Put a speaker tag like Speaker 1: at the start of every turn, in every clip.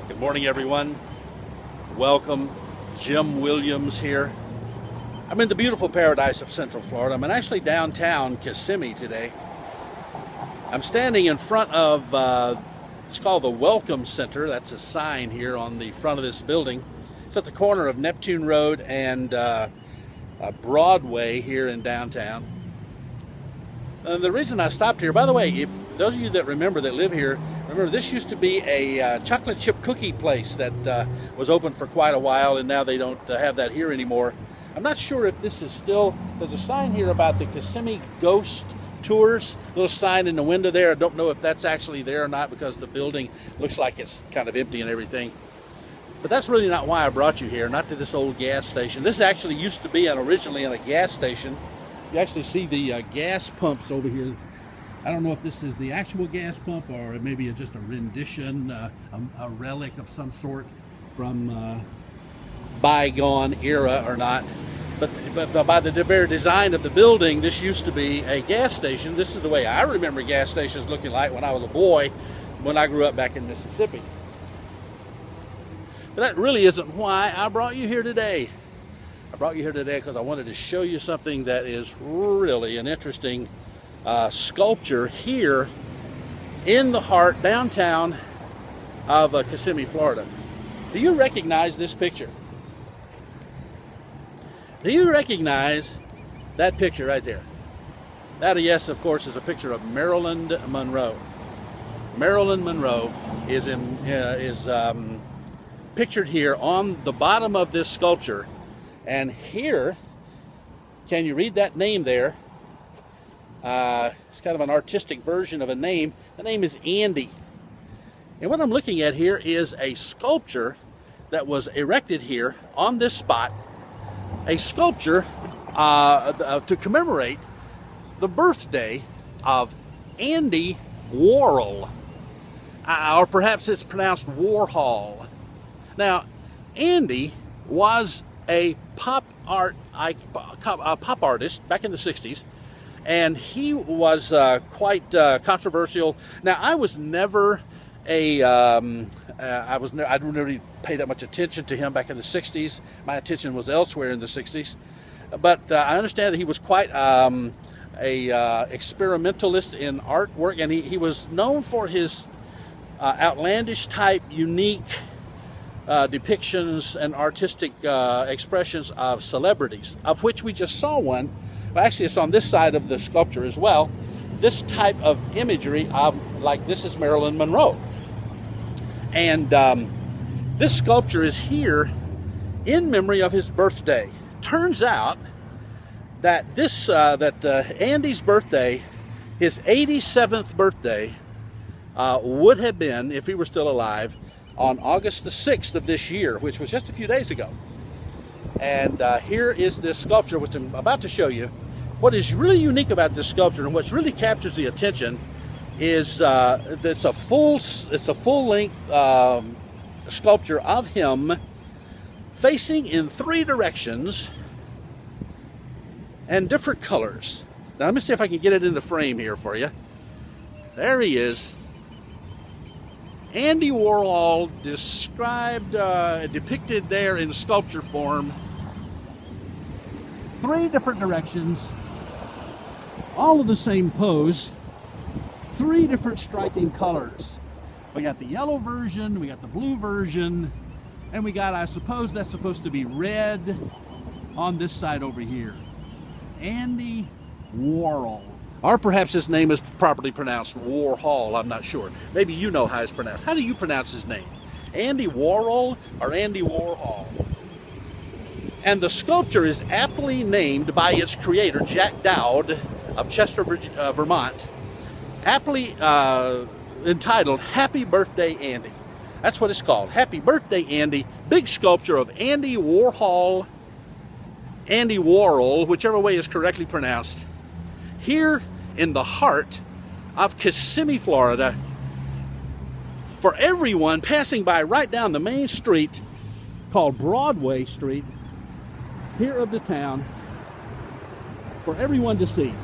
Speaker 1: Good morning, everyone. Welcome. Jim Williams here. I'm in the beautiful paradise of Central Florida. I'm actually downtown Kissimmee today. I'm standing in front of, it's called the Welcome Center. That's a sign here on the front of this building. It's at the corner of Neptune Road and Broadway here in downtown. The reason I stopped here, by the way, if those of you that remember that live here, remember this used to be a chocolate chip cookie place that was open for quite a while, and now they don't have that here anymore. I'm not sure if this is still, there's a sign here about the Kissimmee Ghost Tours, little sign in the window there. I don't know if that's actually there or not because the building looks like it's kind of empty and everything. But that's really not why I brought you here, not to this old gas station. This actually used to be originally in a gas station. You actually see the gas pumps over here. I don't know if this is the actual gas pump or maybe it's just a rendition, a relic of some sort from bygone era or not. But by the very design of the building, this used to be a gas station. This is the way I remember gas stations looking like when I was a boy, when I grew up back in Mississippi. But that really isn't why I brought you here today. I brought you here today because I wanted to show you something that is really an interesting sculpture here in the heart, downtown of Kissimmee, Florida. Do you recognize this picture? Do you recognize that picture right there? That, yes, of course, is a picture of Marilyn Monroe. Marilyn Monroe is pictured here on the bottom of this sculpture. And here, can you read that name there? It's kind of an artistic version of a name. The name is Andy. And what I'm looking at here is a sculpture that was erected here on this spot. A sculpture to commemorate the birthday of Andy Warhol. Or perhaps it's pronounced Warhol. Now, Andy was a pop artist back in the 60s, and he was quite controversial. Now, I was never I didn't really pay that much attention to him back in the 60s. My attention was elsewhere in the 60s. But I understand that he was quite a experimentalist in artwork, and he was known for his outlandish type, unique depictions and artistic expressions of celebrities, of which we just saw one. Well, actually, it's on this side of the sculpture as well. This type of imagery of, like, this is Marilyn Monroe. And this sculpture is here in memory of his birthday. Turns out that Andy's birthday, his 87th birthday, would have been, if he were still alive, on August the 6th of this year, which was just a few days ago. And here is this sculpture, which I'm about to show you. What is really unique about this sculpture and what really captures the attention is it's a full-length sculpture of him facing in 3 directions and different colors. Now let me see if I can get it in the frame here for you. There he is. Andy Warhol depicted there in sculpture form. 3 different directions, all of the same pose, 3 different striking colors. We got the yellow version, we got the blue version, and we got, I suppose that's supposed to be red on this side over here. Andy Warhol. Or perhaps his name is properly pronounced Warhol, I'm not sure. Maybe you know how it's pronounced. How do you pronounce his name? Andy Warhol or Andy Warhol? And the sculpture is aptly named by its creator, Jack Dowd of Chester, Vermont, aptly entitled Happy Birthday Andy. That's what it's called, Happy Birthday Andy. Big sculpture of Andy Warhol, Andy Warhol, whichever way is correctly pronounced, here in the heart of Kissimmee, Florida, for everyone passing by right down the main street called Broadway Street here of the town, for everyone to see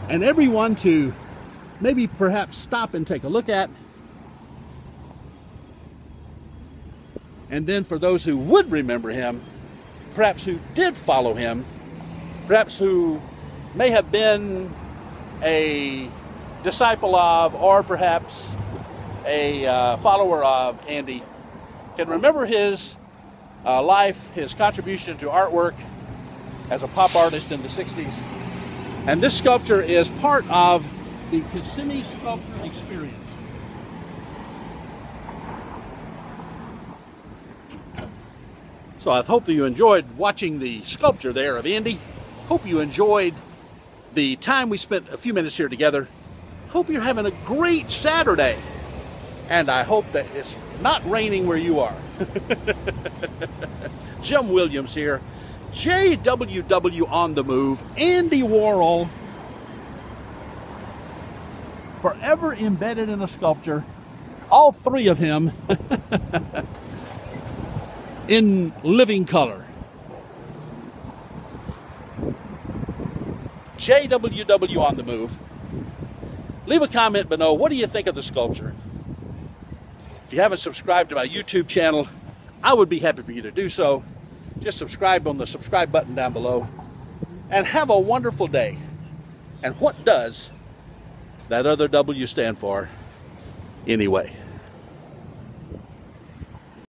Speaker 1: and everyone to maybe perhaps stop and take a look at. And then for those who would remember him, perhaps who did follow him, perhaps who may have been a disciple of, or perhaps a follower of Andy, can remember his life, his contribution to artwork as a pop artist in the 60s. And this sculpture is part of the Kissimmee sculpture experience. So I hope that you enjoyed watching the sculpture there of Andy. Hope you enjoyed the time we spent a few minutes here together. Hope you're having a great Saturday. And I hope that it's not raining where you are. Jim Williams here. JWW on the Move. Andy Warhol. Forever embedded in a sculpture. All three of him. In living color. JWW on the Move. Leave a comment below. What do you think of the sculpture? If you haven't subscribed to my YouTube channel, I would be happy for you to do so. Just subscribe on the subscribe button down below. And have a wonderful day. And what does that other W stand for anyway?